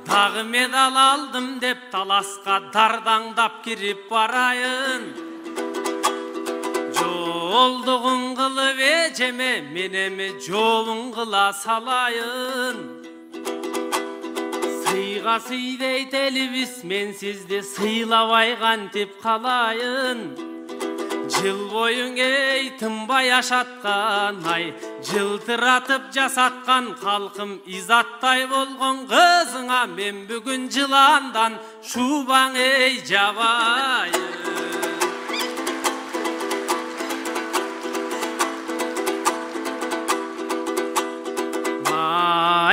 Tagı medal aldım dep talaska dardаңдап kirip barayın. Jolduğun kılıp eceme menemi jolun kıla salayın. Sıyga sıy deyt elibis men sizdi sıylabay kantip kalayın. Жыл бойың ей тынбай yaşatқан ай, жылтыратып жасатқан халқым изаттай болған қызыңа мен бүгін жыландан шубаң ей жабайын.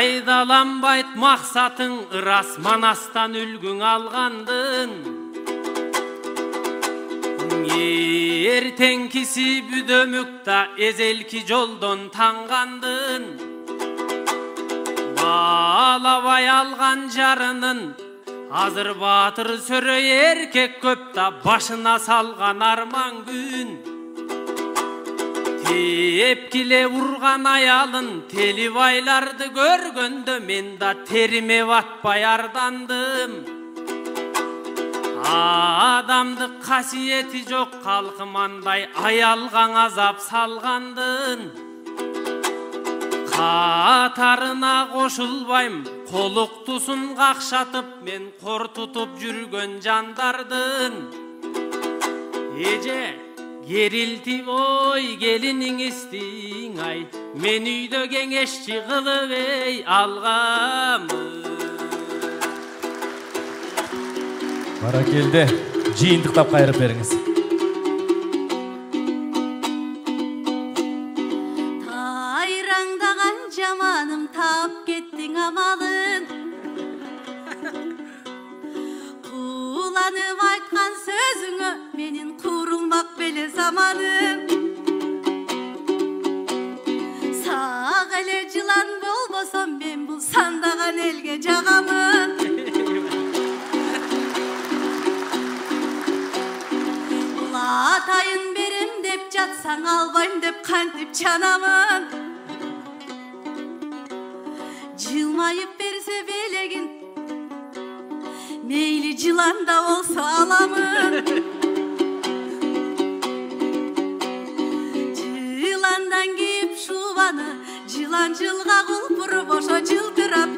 Айдаланбайт мақсатың ырас манастан үлгің алғандың. Ертеңкisi büdömükta ezelki joldan tangandın. Bağlabay algan jarının hazır batır sörö erkek köpta başına salgan arman gün. Tepkile vurgan ayalın telibaylardı görgöndö men da terime batpay ardandım. Adamdı kasiyeti жоқ қалқымандай аялған азап салғандын. Қатарына қошылбайм, қолық тұсын қақшатып мен қор тұтып жүрген жандардын. Еже, керілтіп ой келінің істің ай, мен үйді кеңешчі қылып ей алғамын. Баракелде, жиынтықтап қайырып беріңіз. Тайраңдаған жаманым тап кеттің амалын. Қуланып айтқан сөзіңі менің құрылмақ беле заманым. Сақ әле жылан болбосам мен бұл сандаған елге жағамын. Атайын берем деп жатсаң албайм деп қантип чанамын. Жылмайып берсе белегин мейлі жыланда болса аламын. Жыландан кийип шубаны жылан жылга кулпуруп ошо жылтырап